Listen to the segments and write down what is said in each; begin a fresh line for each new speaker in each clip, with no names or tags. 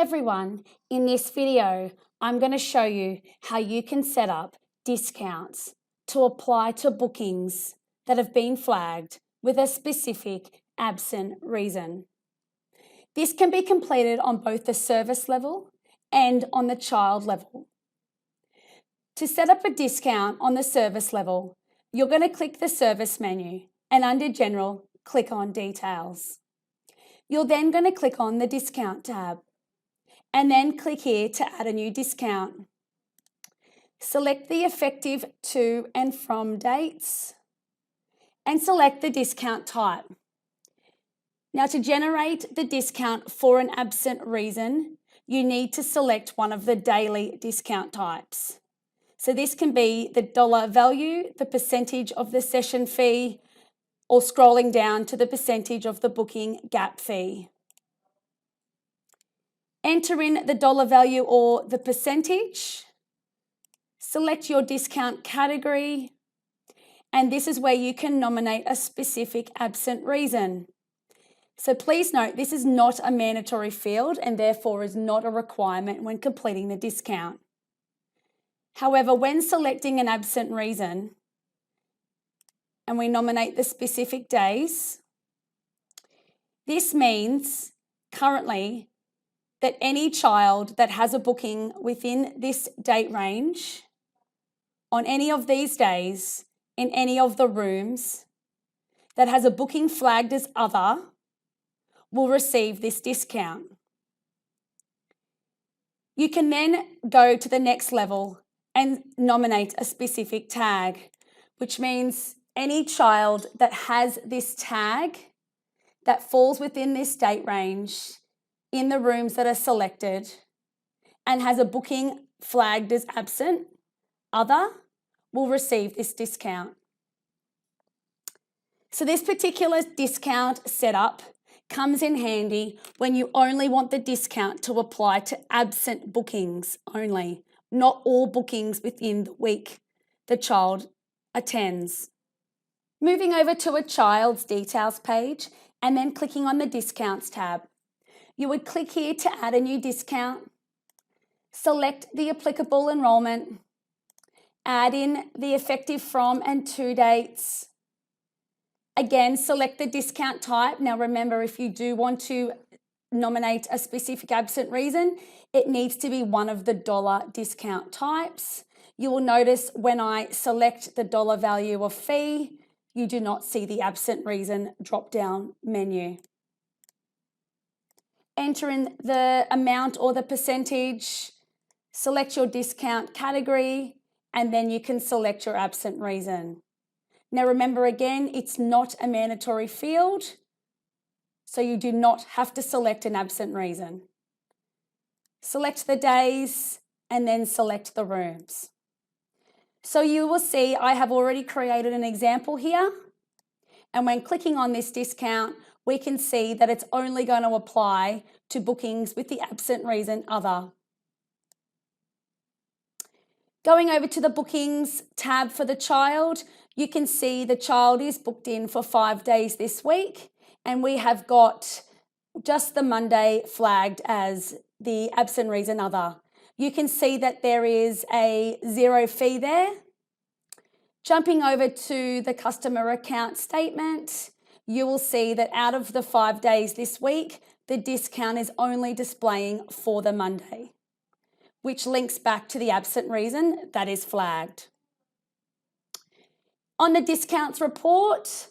everyone, in this video I'm going to show you how you can set up discounts to apply to bookings that have been flagged with a specific absent reason. This can be completed on both the service level and on the child level. To set up a discount on the service level, you're going to click the service menu and under General, click on Details. You're then going to click on the Discount tab and then click here to add a new discount. Select the effective to and from dates and select the discount type. Now, to generate the discount for an absent reason, you need to select one of the daily discount types. So this can be the dollar value, the percentage of the session fee, or scrolling down to the percentage of the booking gap fee. Enter in the dollar value or the percentage. Select your discount category, and this is where you can nominate a specific absent reason. So please note, this is not a mandatory field and therefore is not a requirement when completing the discount. However, when selecting an absent reason and we nominate the specific days, this means currently that any child that has a booking within this date range on any of these days in any of the rooms that has a booking flagged as other will receive this discount. You can then go to the next level and nominate a specific tag, which means any child that has this tag that falls within this date range in the rooms that are selected and has a booking flagged as absent, other, will receive this discount. So this particular discount setup comes in handy when you only want the discount to apply to absent bookings only, not all bookings within the week the child attends. Moving over to a child's details page and then clicking on the discounts tab. You would click here to add a new discount, select the applicable enrolment, add in the effective from and to dates. Again, select the discount type. Now remember, if you do want to nominate a specific absent reason, it needs to be one of the dollar discount types. You will notice when I select the dollar value of fee, you do not see the absent reason drop-down menu. Enter in the amount or the percentage, select your discount category, and then you can select your absent reason. Now remember again, it's not a mandatory field, so you do not have to select an absent reason. Select the days and then select the rooms. So you will see I have already created an example here, and when clicking on this discount, we can see that it's only going to apply to bookings with the absent reason other. Going over to the bookings tab for the child, you can see the child is booked in for 5 days this week, and we have got just the Monday flagged as the absent reason other. You can see that there is a 0 fee there. Jumping over to the customer account statement, you will see that out of the 5 days this week, the discount is only displaying for the Monday, which links back to the absent reason that is flagged. On the discounts report,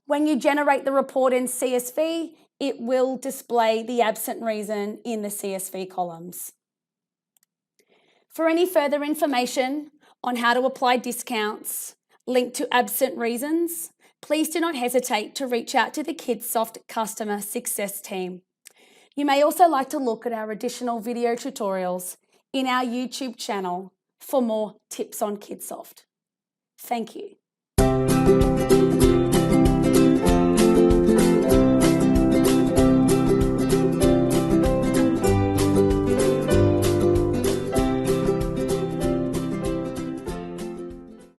when you generate the report in CSV, it will display the absent reason in the CSV columns. For any further information on how to apply discounts linked to absent reasons, please do not hesitate to reach out to the Kidsoft customer success team. You may also like to look at our additional video tutorials in our YouTube channel for more tips on Kidsoft. Thank you.